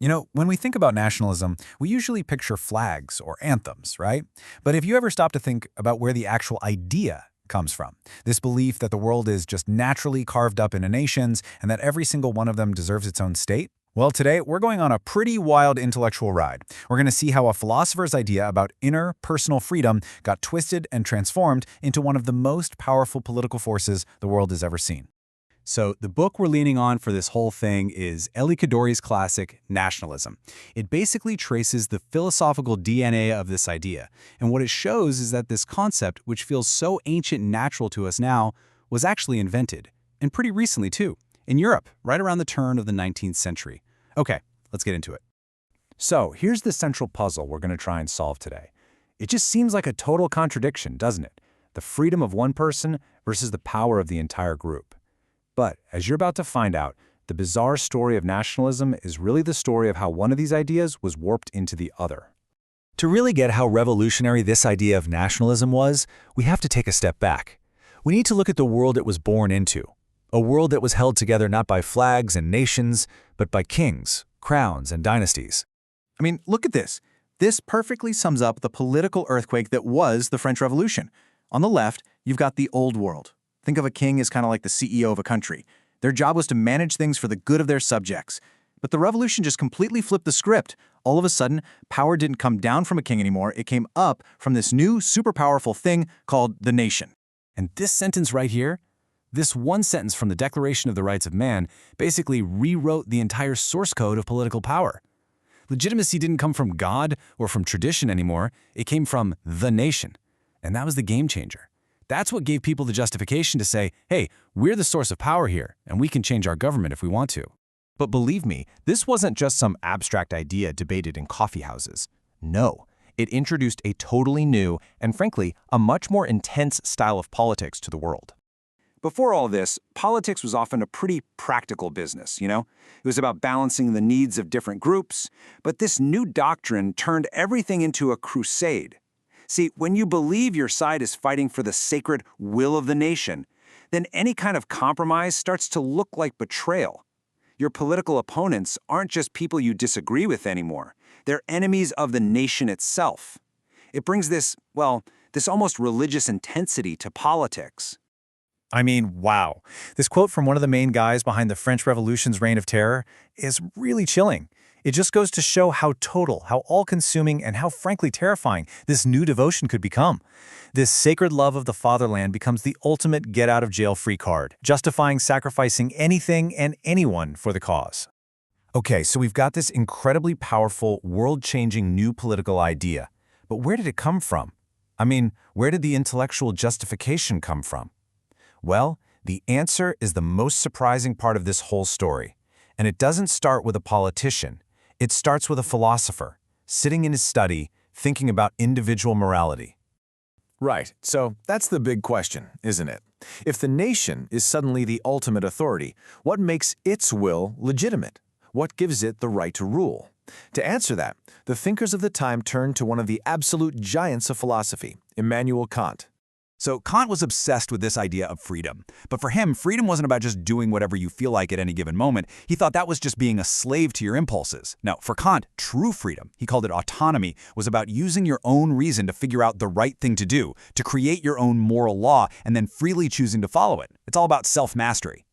You know, when we think about nationalism, we usually picture flags or anthems, right? But have you ever stopped to think about where the actual idea comes from? This belief that the world is just naturally carved up into nations and that every single one of them deserves its own state? Well, today we're going on a pretty wild intellectual ride. We're going to see how a philosopher's idea about inner personal freedom got twisted and transformed into one of the most powerful political forces the world has ever seen. So the book we're leaning on for this whole thing is Elie Kedourie's classic, Nationalism. It basically traces the philosophical DNA of this idea, and what it shows is that this concept, which feels so ancient and natural to us now, was actually invented, and pretty recently too, in Europe, right around the turn of the 19th century. Okay, let's get into it. So here's the central puzzle we're going to try and solve today. It just seems like a total contradiction, doesn't it? The freedom of one person versus the power of the entire group. But, as you're about to find out, the bizarre story of nationalism is really the story of how one of these ideas was warped into the other. To really get how revolutionary this idea of nationalism was, we have to take a step back. We need to look at the world it was born into. A world that was held together not by flags and nations, but by kings, crowns, and dynasties. I mean, look at this. This perfectly sums up the political earthquake that was the French Revolution. On the left, you've got the old world. Think of a king as kind of like the CEO of a country. Their job was to manage things for the good of their subjects. But the revolution just completely flipped the script. All of a sudden, power didn't come down from a king anymore. It came up from this new, super powerful thing called the nation. And this sentence right here, this one sentence from the Declaration of the Rights of Man, basically rewrote the entire source code of political power. Legitimacy didn't come from God or from tradition anymore. It came from the nation. And that was the game changer. That's what gave people the justification to say, hey, we're the source of power here, and we can change our government if we want to. But believe me, this wasn't just some abstract idea debated in coffee houses. No, it introduced a totally new and, frankly, a much more intense style of politics to the world. Before all this, politics was often a pretty practical business, It was about balancing the needs of different groups, but this new doctrine turned everything into a crusade. See, when you believe your side is fighting for the sacred will of the nation, then any kind of compromise starts to look like betrayal. Your political opponents aren't just people you disagree with anymore. They're enemies of the nation itself. It brings this almost religious intensity to politics. I mean, wow. This quote from one of the main guys behind the French Revolution's reign of terror is really chilling. It just goes to show how total, how all-consuming, and how frankly terrifying this new devotion could become. This sacred love of the fatherland becomes the ultimate get-out-of-jail-free card, justifying sacrificing anything and anyone for the cause. Okay, so we've got this incredibly powerful, world-changing new political idea. But where did it come from? I mean, where did the intellectual justification come from? Well, the answer is the most surprising part of this whole story. And it doesn't start with a politician. It starts with a philosopher, sitting in his study, thinking about individual morality. Right, so that's the big question, isn't it? If the nation is suddenly the ultimate authority, what makes its will legitimate? What gives it the right to rule? To answer that, the thinkers of the time turned to one of the absolute giants of philosophy, Immanuel Kant. So Kant was obsessed with this idea of freedom. But for him, freedom wasn't about just doing whatever you feel like at any given moment. He thought that was just being a slave to your impulses. Now, for Kant, true freedom, he called it autonomy, was about using your own reason to figure out the right thing to do, to create your own moral law, and then freely choosing to follow it. It's all about self-mastery.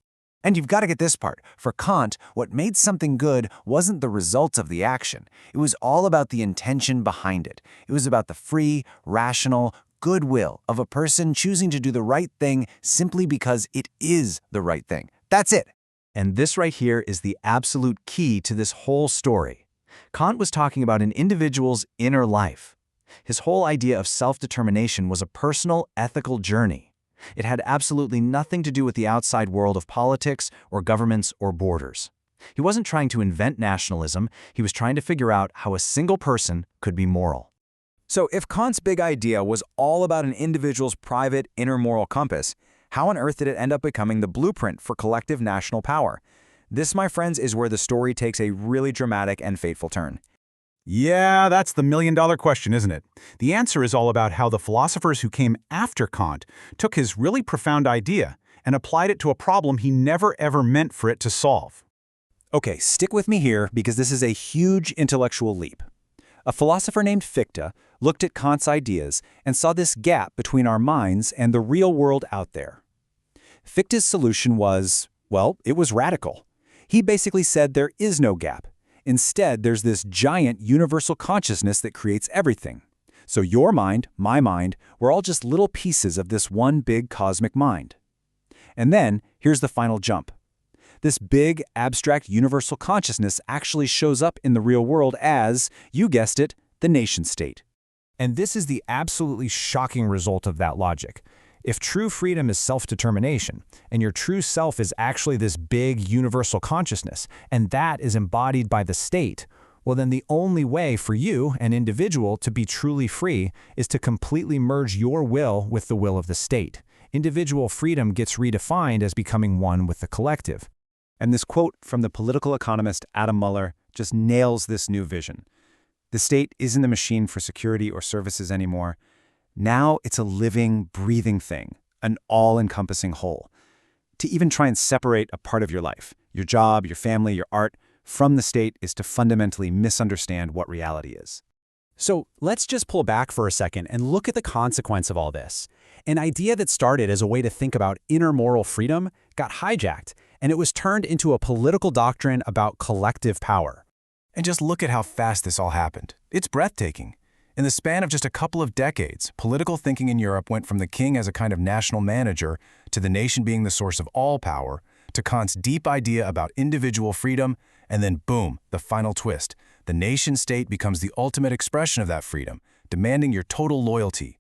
And you've got to get this part. For Kant, what made something good wasn't the results of the action. It was all about the intention behind it. It was about the free, rational, goodwill of a person choosing to do the right thing simply because it is the right thing. That's it. And this right here is the absolute key to this whole story. Kant was talking about an individual's inner life. His whole idea of self-determination was a personal, ethical journey. It had absolutely nothing to do with the outside world of politics or governments or borders. He wasn't trying to invent nationalism. He was trying to figure out how a single person could be moral. So if Kant's big idea was all about an individual's private inner moral compass, how on earth did it end up becoming the blueprint for collective national power? This, my friends, is where the story takes a really dramatic and fateful turn. Yeah, that's the million-dollar question, isn't it? The answer is all about how the philosophers who came after Kant took his really profound idea and applied it to a problem he never ever meant for it to solve. Okay, stick with me here because this is a huge intellectual leap. A philosopher named Fichte looked at Kant's ideas and saw this gap between our minds and the real world out there. Fichte's solution was, well, it was radical. He basically said there is no gap. Instead, there's this giant universal consciousness that creates everything. So your mind, my mind, we're all just little pieces of this one big cosmic mind. And then, here's the final jump. This big, abstract universal consciousness actually shows up in the real world as, you guessed it, the nation-state. And this is the absolutely shocking result of that logic. If true freedom is self-determination, and your true self is actually this big universal consciousness, and that is embodied by the state, well then the only way for you, an individual, to be truly free is to completely merge your will with the will of the state. Individual freedom gets redefined as becoming one with the collective. And this quote from the political economist Adam Muller just nails this new vision. The state isn't a machine for security or services anymore. Now it's a living, breathing thing, an all-encompassing whole. To even try and separate a part of your life, your job, your family, your art, from the state is to fundamentally misunderstand what reality is. So let's just pull back for a second and look at the consequence of all this. An idea that started as a way to think about inner moral freedom got hijacked, and it was turned into a political doctrine about collective power. And just look at how fast this all happened. It's breathtaking. In the span of just a couple of decades, political thinking in Europe went from the king as a kind of national manager to the nation being the source of all power, to Kant's deep idea about individual freedom, and then boom, the final twist. The nation-state becomes the ultimate expression of that freedom, demanding your total loyalty.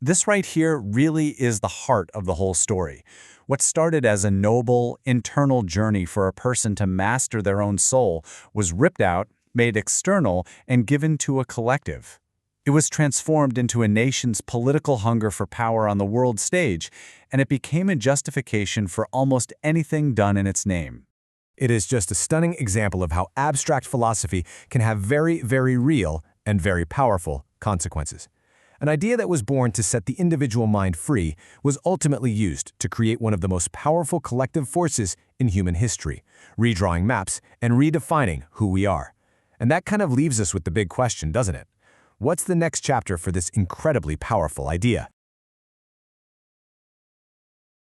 This right here really is the heart of the whole story. What started as a noble, internal journey for a person to master their own soul was ripped out, made external, and given to a collective. It was transformed into a nation's political hunger for power on the world stage, and it became a justification for almost anything done in its name. It is just a stunning example of how abstract philosophy can have very, very real and very powerful consequences. An idea that was born to set the individual mind free was ultimately used to create one of the most powerful collective forces in human history, redrawing maps and redefining who we are. And that kind of leaves us with the big question, doesn't it? What's the next chapter for this incredibly powerful idea?